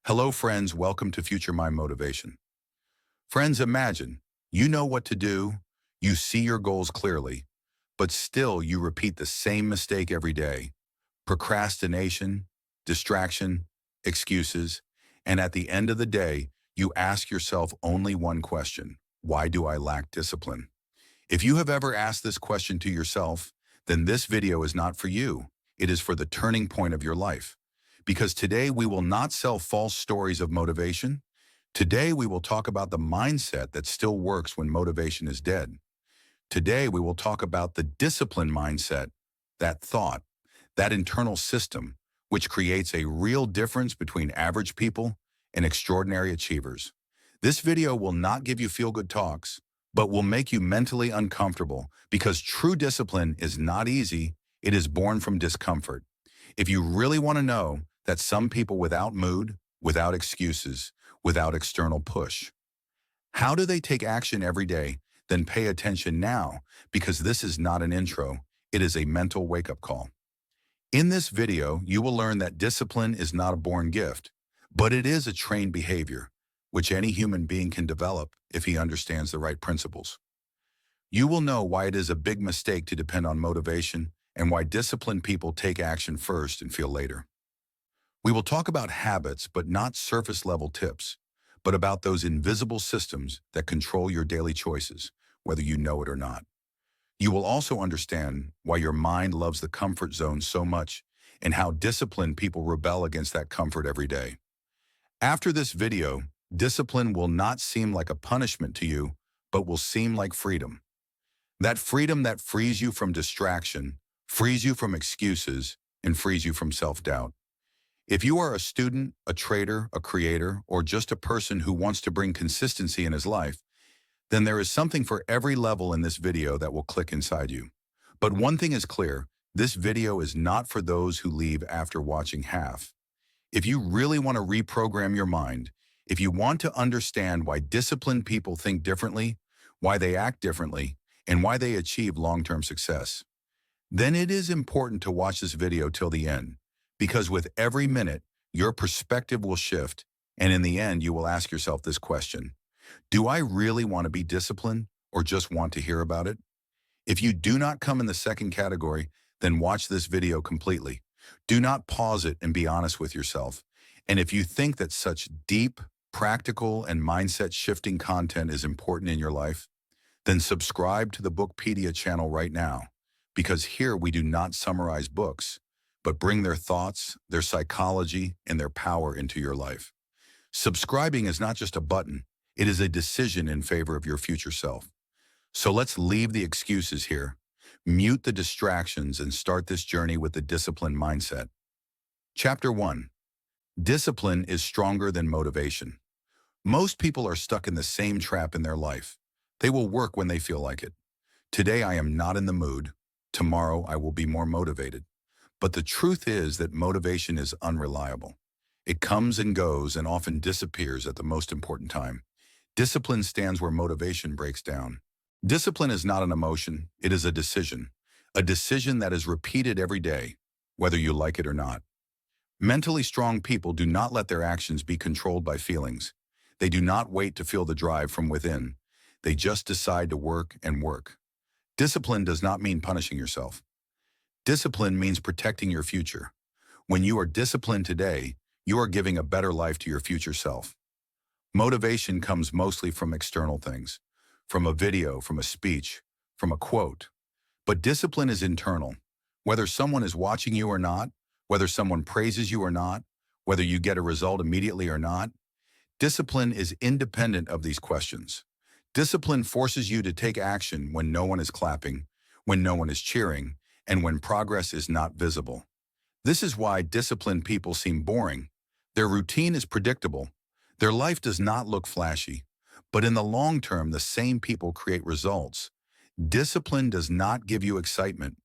Hello, friends. Welcome to Future Mind Motivation. Friends, imagine you know what to do, you see your goals clearly, but still you repeat the same mistake every day. Procrastination, distraction, excuses, and at the end of the day, you ask yourself only one question: why do I lack discipline? If you have ever asked this question to yourself, then this video is not for you. It is for the turning point of your life. Because today we will not sell false stories of motivation. Today we will talk about the mindset that still works when motivation is dead. Today we will talk about the discipline mindset, that thought, that internal system, which creates a real difference between average people and extraordinary achievers. This video will not give you feel-good talks, but will make you mentally uncomfortable because true discipline is not easy. It is born from discomfort. If you really want to know that some people without mood, without excuses, without external push, how do they take action every day? Then pay attention now, because this is not an intro. It is a mental wake-up call. In this video, you will learn that discipline is not a born gift, but it is a trained behavior, which any human being can develop if he understands the right principles. You will know why it is a big mistake to depend on motivation and why disciplined people take action first and feel later. We will talk about habits, but not surface-level tips, but about those invisible systems that control your daily choices, whether you know it or not. You will also understand why your mind loves the comfort zone so much and how disciplined people rebel against that comfort every day. After this video, discipline will not seem like a punishment to you, but will seem like freedom. That freedom that frees you from distraction, frees you from excuses, and frees you from self-doubt. If you are a student, a trader, a creator, or just a person who wants to bring consistency in his life, then there is something for every level in this video that will click inside you. But one thing is clear: this video is not for those who leave after watching half. If you really want to reprogram your mind, if you want to understand why disciplined people think differently, why they act differently, and why they achieve long-term success, then it is important to watch this video till the end, because with every minute, your perspective will shift, and in the end, you will ask yourself this question: do I really want to be disciplined or just want to hear about it? If you do not come in the second category, then watch this video completely. Do not pause it and be honest with yourself. And if you think that such deep, practical, and mindset-shifting content is important in your life, then subscribe to the Bookpedia channel right now, because here we do not summarize books, but bring their thoughts, their psychology, and their power into your life. Subscribing is not just a button, it is a decision in favor of your future self. So let's leave the excuses here, mute the distractions, and start this journey with the disciplined mindset. Chapter 1. Discipline is stronger than motivation. Most people are stuck in the same trap in their life. They will work when they feel like it. Today I am not in the mood. Tomorrow I will be more motivated. But the truth is that motivation is unreliable. It comes and goes and often disappears at the most important time. Discipline stands where motivation breaks down. Discipline is not an emotion, it is a decision that is repeated every day, whether you like it or not. Mentally strong people do not let their actions be controlled by feelings. They do not wait to feel the drive from within. They just decide to work and work. Discipline does not mean punishing yourself. Discipline means protecting your future. When you are disciplined today, you are giving a better life to your future self. Motivation comes mostly from external things, from a video, from a speech, from a quote. But discipline is internal. Whether someone is watching you or not, whether someone praises you or not, whether you get a result immediately or not, discipline is independent of these questions. Discipline forces you to take action when no one is clapping, when no one is cheering, and when progress is not visible. This is why disciplined people seem boring. Their routine is predictable. Their life does not look flashy. But in the long term, the same people create results. Discipline does not give you excitement.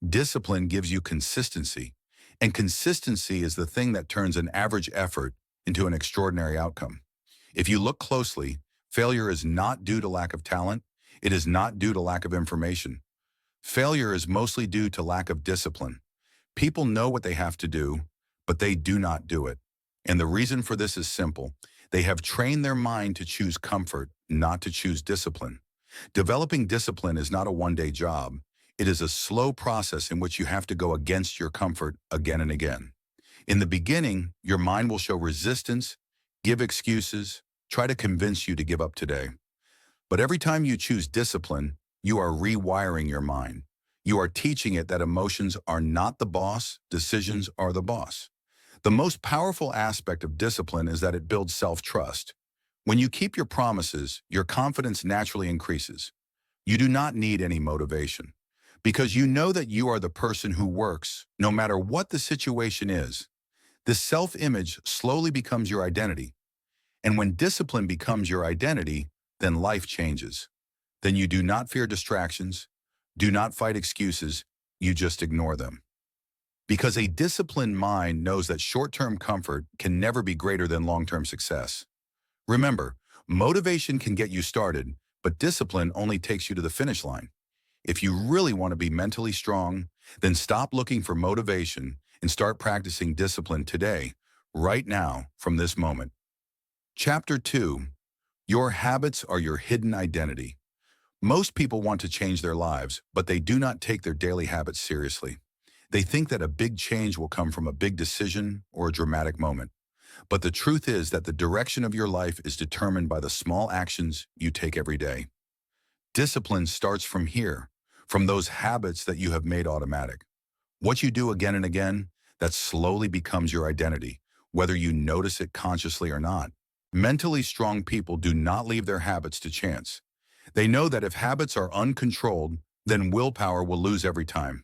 Discipline gives you consistency. And consistency is the thing that turns an average effort into an extraordinary outcome. If you look closely, failure is not due to lack of talent. It is not due to lack of information. Failure is mostly due to lack of discipline. People know what they have to do, but they do not do it. And the reason for this is simple. They have trained their mind to choose comfort, not to choose discipline. Developing discipline is not a one-day job. It is a slow process in which you have to go against your comfort again and again. In the beginning, your mind will show resistance, give excuses, try to convince you to give up today. But every time you choose discipline, you are rewiring your mind. You are teaching it that emotions are not the boss, decisions are the boss. The most powerful aspect of discipline is that it builds self-trust. When you keep your promises, your confidence naturally increases. You do not need any motivation because you know that you are the person who works no matter what the situation is. This self-image slowly becomes your identity. And when discipline becomes your identity, then life changes. Then you do not fear distractions, do not fight excuses, you just ignore them. Because a disciplined mind knows that short-term comfort can never be greater than long-term success. Remember, motivation can get you started, but discipline only takes you to the finish line. If you really want to be mentally strong, then stop looking for motivation and start practicing discipline today, right now, from this moment. Chapter 2. Your habits are your hidden identity. Most people want to change their lives, but they do not take their daily habits seriously. They think that a big change will come from a big decision or a dramatic moment. But the truth is that the direction of your life is determined by the small actions you take every day. Discipline starts from here, from those habits that you have made automatic. What you do again and again, that slowly becomes your identity, whether you notice it consciously or not. Mentally strong people do not leave their habits to chance. They know that if habits are uncontrolled, then willpower will lose every time.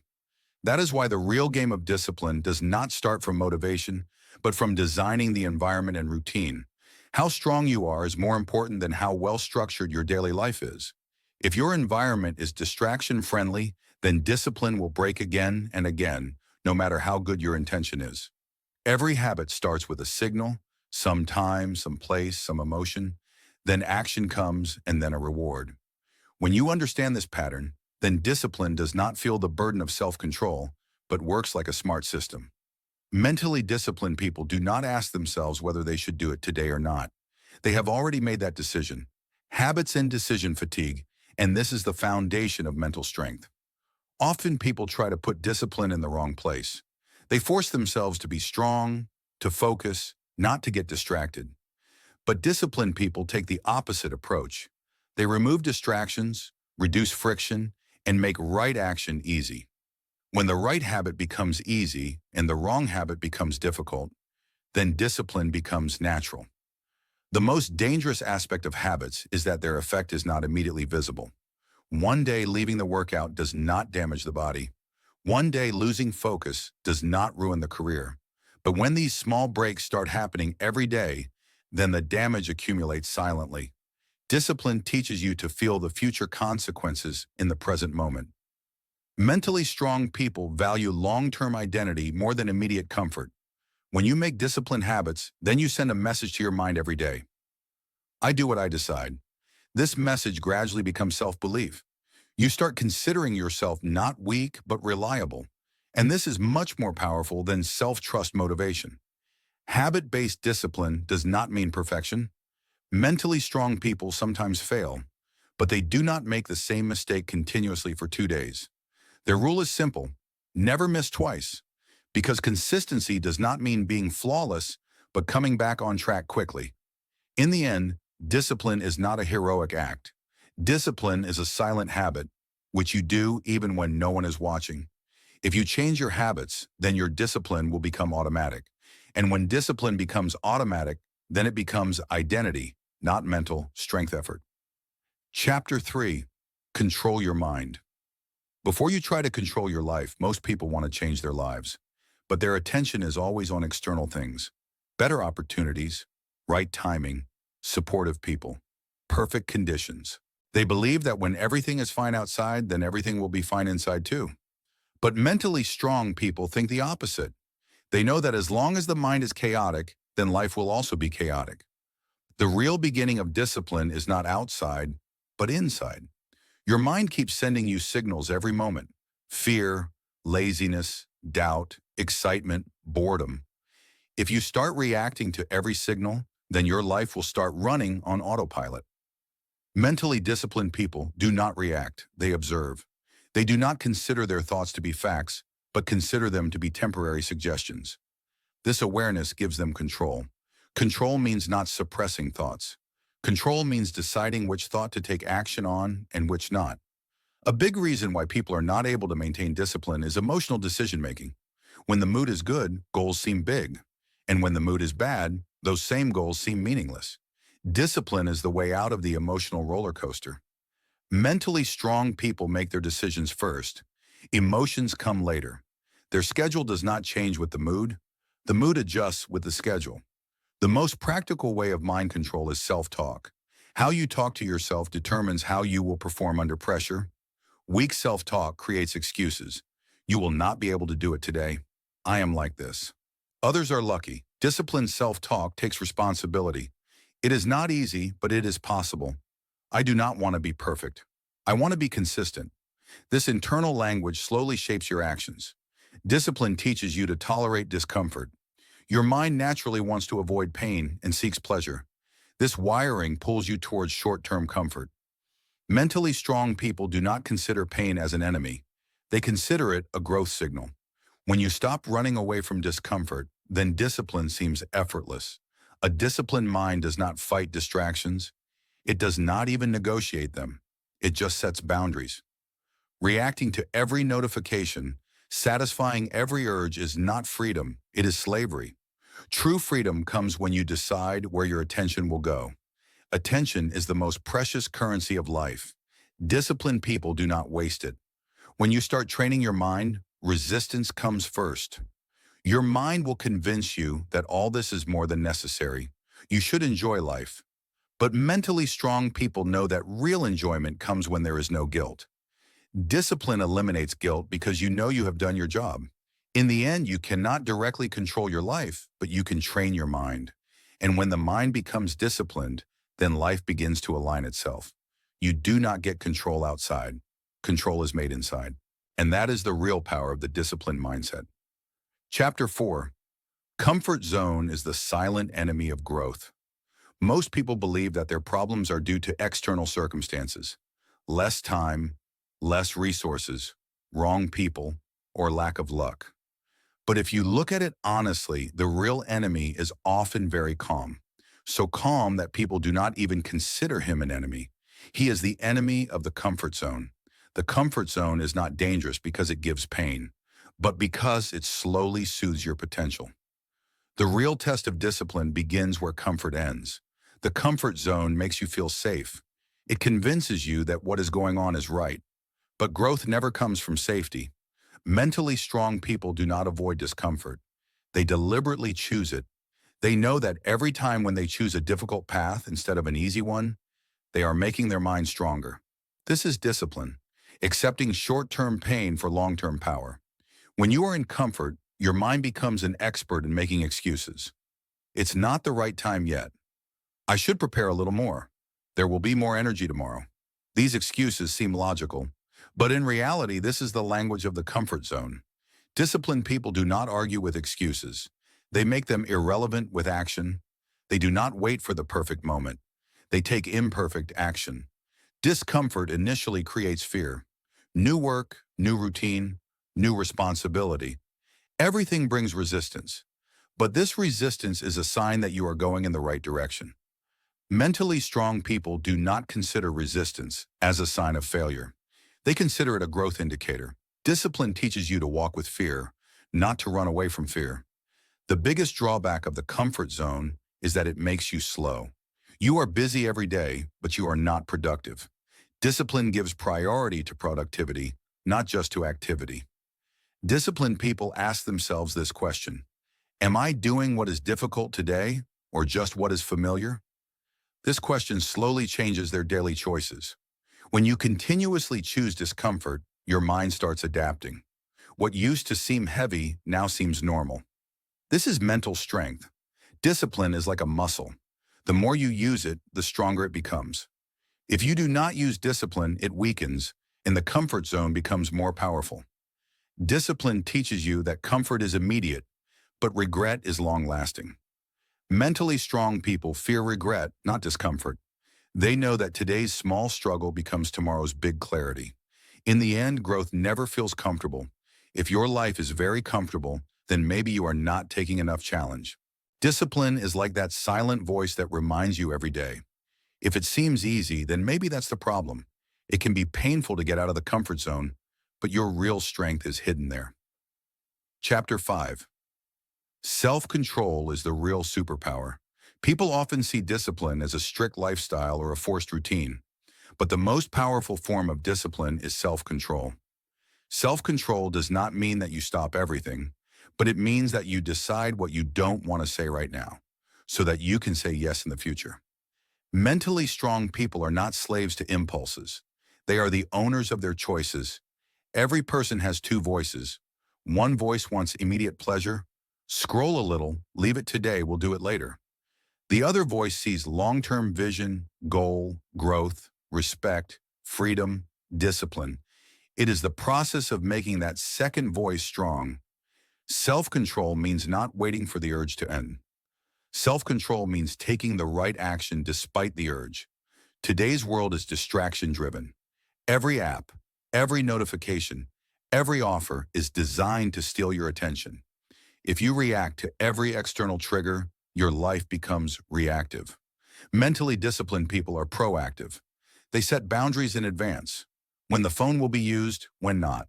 That is why the real game of discipline does not start from motivation, but from designing the environment and routine. How strong you are is more important than how well structured your daily life is. If your environment is distraction-friendly, then discipline will break again and again, no matter how good your intention is. Every habit starts with a signal, some time, some place, some emotion. Then action comes and then a reward. When you understand this pattern, then discipline does not feel the burden of self-control, but works like a smart system. Mentally disciplined people do not ask themselves whether they should do it today or not. They have already made that decision. Habits and decision fatigue, and this is the foundation of mental strength. Often people try to put discipline in the wrong place. They force themselves to be strong, to focus, not to get distracted. But disciplined people take the opposite approach. They remove distractions, reduce friction, and make right action easy. When the right habit becomes easy and the wrong habit becomes difficult, then discipline becomes natural. The most dangerous aspect of habits is that their effect is not immediately visible. One day leaving the workout does not damage the body. One day losing focus does not ruin the career. But when these small breaks start happening every day, then the damage accumulates silently. Discipline teaches you to feel the future consequences in the present moment. Mentally strong people value long-term identity more than immediate comfort. When you make disciplined habits, then you send a message to your mind every day. I do what I decide. This message gradually becomes self-belief. You start considering yourself not weak, but reliable. And this is much more powerful than self-trust motivation. Habit-based discipline does not mean perfection. Mentally strong people sometimes fail, but they do not make the same mistake continuously for 2 days. Their rule is simple: never miss twice, because consistency does not mean being flawless, but coming back on track quickly. In the end, discipline is not a heroic act. Discipline is a silent habit, which you do even when no one is watching. If you change your habits, then your discipline will become automatic. And when discipline becomes automatic, then it becomes identity, not mental strength effort. Chapter 3. Control your mind. Before you try to control your life, most people want to change their lives. But their attention is always on external things. Better opportunities, right timing, supportive people, perfect conditions. They believe that when everything is fine outside, then everything will be fine inside too. But mentally strong people think the opposite. They know that as long as the mind is chaotic, then life will also be chaotic. The real beginning of discipline is not outside, but inside. Your mind keeps sending you signals every moment: fear, laziness, doubt, excitement, boredom. If you start reacting to every signal, then your life will start running on autopilot. Mentally disciplined people do not react, they observe. They do not consider their thoughts to be facts, but consider them to be temporary suggestions. This awareness gives them control. Control means not suppressing thoughts. Control means deciding which thought to take action on and which not. A big reason why people are not able to maintain discipline is emotional decision-making. When the mood is good, goals seem big. And when the mood is bad, those same goals seem meaningless. Discipline is the way out of the emotional roller coaster. Mentally strong people make their decisions first. Emotions come later. Their schedule does not change with the mood. The mood adjusts with the schedule. The most practical way of mind control is self-talk. How you talk to yourself determines how you will perform under pressure. Weak self-talk creates excuses. You will not be able to do it today. I am like this. Others are lucky. Disciplined self-talk takes responsibility. It is not easy, but it is possible. I do not want to be perfect. I want to be consistent. This internal language slowly shapes your actions. Discipline teaches you to tolerate discomfort. Your mind naturally wants to avoid pain and seeks pleasure. This wiring pulls you towards short-term comfort. Mentally strong people do not consider pain as an enemy. They consider it a growth signal. When you stop running away from discomfort, then discipline seems effortless. A disciplined mind does not fight distractions. It does not even negotiate them. It just sets boundaries. Reacting to every notification, satisfying every urge is not freedom, it is slavery. True freedom comes when you decide where your attention will go. Attention is the most precious currency of life. Disciplined people do not waste it. When you start training your mind, resistance comes first. Your mind will convince you that all this is more than necessary. You should enjoy life. But mentally strong people know that real enjoyment comes when there is no guilt. Discipline eliminates guilt because you know you have done your job. In the end, you cannot directly control your life, but you can train your mind. And when the mind becomes disciplined, then life begins to align itself. You do not get control outside. Control is made inside. And that is the real power of the disciplined mindset. Chapter 4. Comfort zone is the silent enemy of growth. Most people believe that their problems are due to external circumstances. Less time, less resources, wrong people, or lack of luck. But if you look at it honestly, the real enemy is often very calm. So calm that people do not even consider him an enemy. He is the enemy of the comfort zone. The comfort zone is not dangerous because it gives pain, but because it slowly soothes your potential. The real test of discipline begins where comfort ends. The comfort zone makes you feel safe. It convinces you that what is going on is right. But growth never comes from safety. Mentally strong people do not avoid discomfort. They deliberately choose it. They know that every time when they choose a difficult path instead of an easy one, they are making their mind stronger. This is discipline, accepting short-term pain for long-term power. When you are in comfort, your mind becomes an expert in making excuses. It's not the right time yet. I should prepare a little more. There will be more energy tomorrow. These excuses seem logical, but in reality, this is the language of the comfort zone. Disciplined people do not argue with excuses. They make them irrelevant with action. They do not wait for the perfect moment. They take imperfect action. Discomfort initially creates fear. New work, new routine, new responsibility. Everything brings resistance. But this resistance is a sign that you are going in the right direction. Mentally strong people do not consider resistance as a sign of failure. They consider it a growth indicator. Discipline teaches you to walk with fear, not to run away from fear. The biggest drawback of the comfort zone is that it makes you slow. You are busy every day, but you are not productive. Discipline gives priority to productivity, not just to activity. Disciplined people ask themselves this question: am I doing what is difficult today, or just what is familiar? This question slowly changes their daily choices. When you continuously choose discomfort, your mind starts adapting. What used to seem heavy now seems normal. This is mental strength. Discipline is like a muscle. The more you use it, the stronger it becomes. If you do not use discipline, it weakens, and the comfort zone becomes more powerful. Discipline teaches you that comfort is immediate, but regret is long-lasting. Mentally strong people fear regret, not discomfort. They know that today's small struggle becomes tomorrow's big clarity. In the end, growth never feels comfortable. If your life is very comfortable, then maybe you are not taking enough challenge. Discipline is like that silent voice that reminds you every day. If it seems easy, then maybe that's the problem. It can be painful to get out of the comfort zone, but your real strength is hidden there. Chapter 5. Self-control is the real superpower. People often see discipline as a strict lifestyle or a forced routine, but the most powerful form of discipline is self-control. Self-control does not mean that you stop everything, but it means that you decide what you don't want to say right now, so that you can say yes in the future. Mentally strong people are not slaves to impulses. They are the owners of their choices. Every person has two voices. One voice wants immediate pleasure. Scroll a little, leave it today, we'll do it later. The other voice sees long-term vision, goal, growth, respect, freedom, discipline. It is the process of making that second voice strong. Self-control means not waiting for the urge to end. Self-control means taking the right action despite the urge. Today's world is distraction-driven. Every app, every notification, every offer is designed to steal your attention. If you react to every external trigger, your life becomes reactive. Mentally disciplined people are proactive. They set boundaries in advance. When the phone will be used, when not.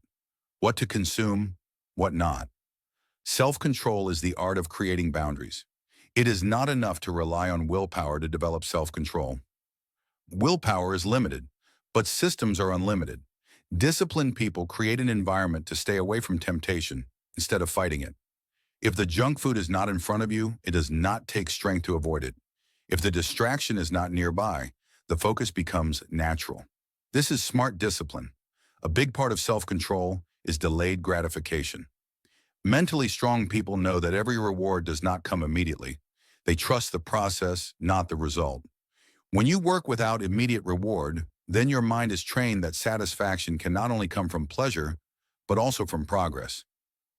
What to consume, what not. Self-control is the art of creating boundaries. It is not enough to rely on willpower to develop self-control. Willpower is limited, but systems are unlimited. Disciplined people create an environment to stay away from temptation instead of fighting it. If the junk food is not in front of you, it does not take strength to avoid it. If the distraction is not nearby, the focus becomes natural. This is smart discipline. A big part of self-control is delayed gratification. Mentally strong people know that every reward does not come immediately. They trust the process, not the result. When you work without immediate reward, then your mind is trained that satisfaction can not only come from pleasure, but also from progress.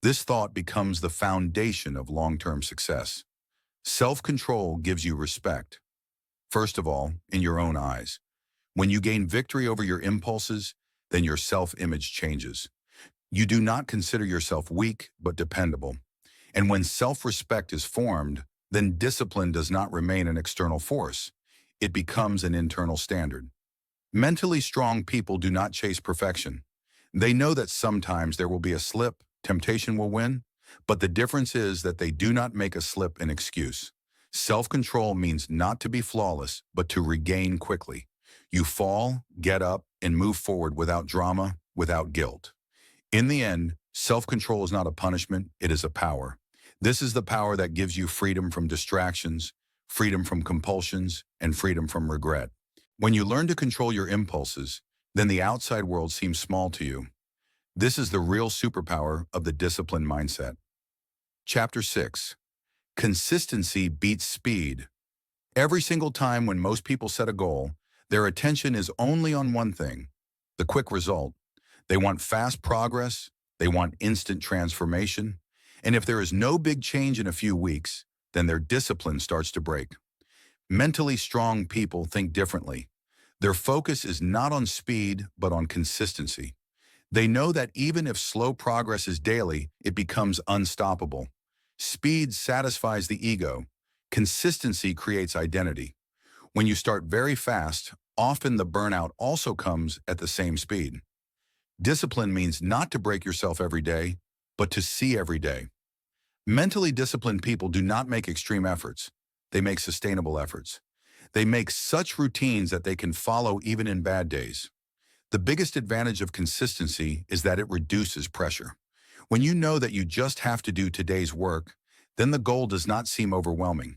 This thought becomes the foundation of long-term success. Self-control gives you respect. First of all, in your own eyes. When you gain victory over your impulses, then your self-image changes. You do not consider yourself weak, but dependable. And when self-respect is formed, then discipline does not remain an external force. It becomes an internal standard. Mentally strong people do not chase perfection. They know that sometimes there will be a slip, temptation will win, but the difference is that they do not make a slip an excuse. Self-control means not to be flawless, but to regain quickly. You fall, get up, and move forward without drama, without guilt. In the end, self-control is not a punishment, it is a power. This is the power that gives you freedom from distractions, freedom from compulsions, and freedom from regret. When you learn to control your impulses, then the outside world seems small to you. This is the real superpower of the disciplined mindset. Chapter 6. Consistency beats speed. Every single time when most people set a goal, their attention is only on one thing, the quick result. They want fast progress, they want instant transformation, and if there is no big change in a few weeks, then their discipline starts to break. Mentally strong people think differently. Their focus is not on speed, but on consistency. They know that even if slow progress is daily, it becomes unstoppable. Speed satisfies the ego. Consistency creates identity. When you start very fast, often the burnout also comes at the same speed. Discipline means not to break yourself every day, but to see every day. Mentally disciplined people do not make extreme efforts. They make sustainable efforts. They make such routines that they can follow even in bad days. The biggest advantage of consistency is that it reduces pressure. When you know that you just have to do today's work, then the goal does not seem overwhelming.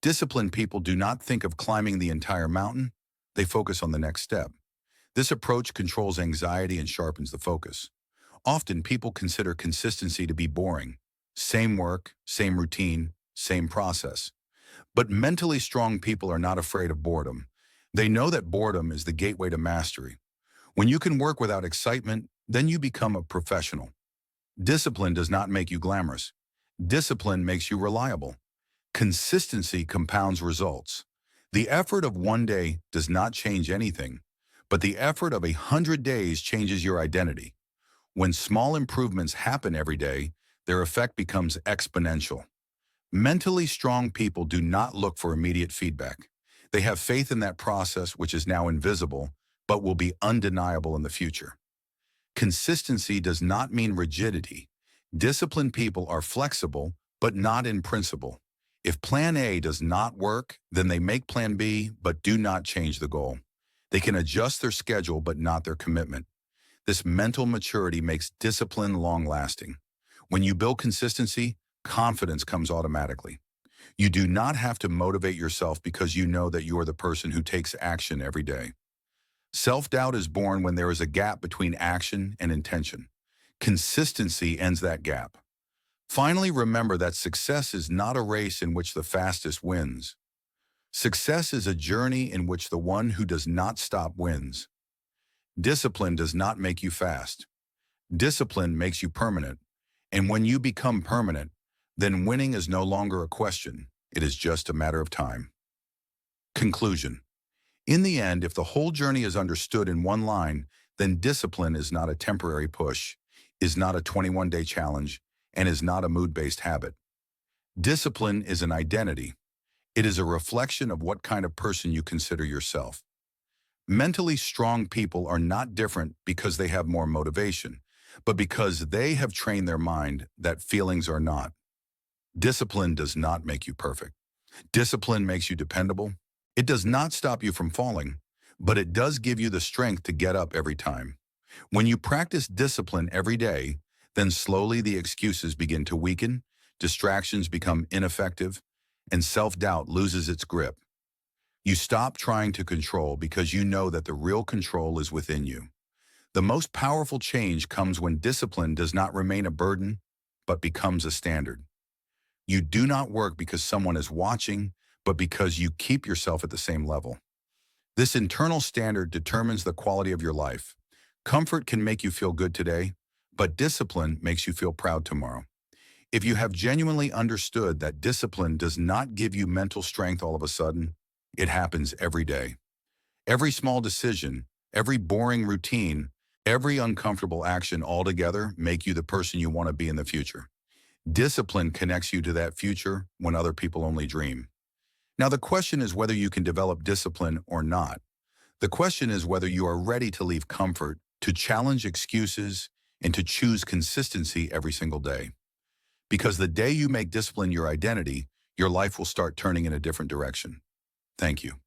Disciplined people do not think of climbing the entire mountain. They focus on the next step. This approach controls anxiety and sharpens the focus. Often people consider consistency to be boring. Same work, same routine, same process. But mentally strong people are not afraid of boredom. They know that boredom is the gateway to mastery. When you can work without excitement, then you become a professional. Discipline does not make you glamorous. Discipline makes you reliable. Consistency compounds results. The effort of one day does not change anything, but the effort of 100 days changes your identity. When small improvements happen every day, their effect becomes exponential. Mentally strong people do not look for immediate feedback. They have faith in that process, which is now invisible, but will be undeniable in the future. Consistency does not mean rigidity. Disciplined people are flexible, but not in principle. If plan A does not work, then they make plan B, but do not change the goal. They can adjust their schedule, but not their commitment. This mental maturity makes discipline long-lasting. When you build consistency, confidence comes automatically. You do not have to motivate yourself because you know that you are the person who takes action every day. Self-doubt is born when there is a gap between action and intention. Consistency ends that gap. Finally, remember that success is not a race in which the fastest wins. Success is a journey in which the one who does not stop wins. Discipline does not make you fast. Discipline makes you permanent. And when you become permanent, then winning is no longer a question. It is just a matter of time. Conclusion. In the end, if the whole journey is understood in one line, then discipline is not a temporary push, is not a 21-day challenge, and is not a mood-based habit. Discipline is an identity. It is a reflection of what kind of person you consider yourself. Mentally strong people are not different because they have more motivation, but because they have trained their mind that feelings are not. Discipline does not make you perfect. Discipline makes you dependable. It does not stop you from falling, but it does give you the strength to get up every time. When you practice discipline every day, then slowly the excuses begin to weaken, distractions become ineffective, and self-doubt loses its grip. You stop trying to control because you know that the real control is within you. The most powerful change comes when discipline does not remain a burden, but becomes a standard. You do not work because someone is watching, but because you keep yourself at the same level. This internal standard determines the quality of your life. Comfort can make you feel good today, but discipline makes you feel proud tomorrow. If you have genuinely understood that discipline does not give you mental strength all of a sudden, it happens every day. Every small decision, every boring routine, every uncomfortable action altogether make you the person you want to be in the future. Discipline connects you to that future when other people only dream. Now, the question is whether you can develop discipline or not. The question is whether you are ready to leave comfort, to challenge excuses, and to choose consistency every single day. Because the day you make discipline your identity, your life will start turning in a different direction. Thank you.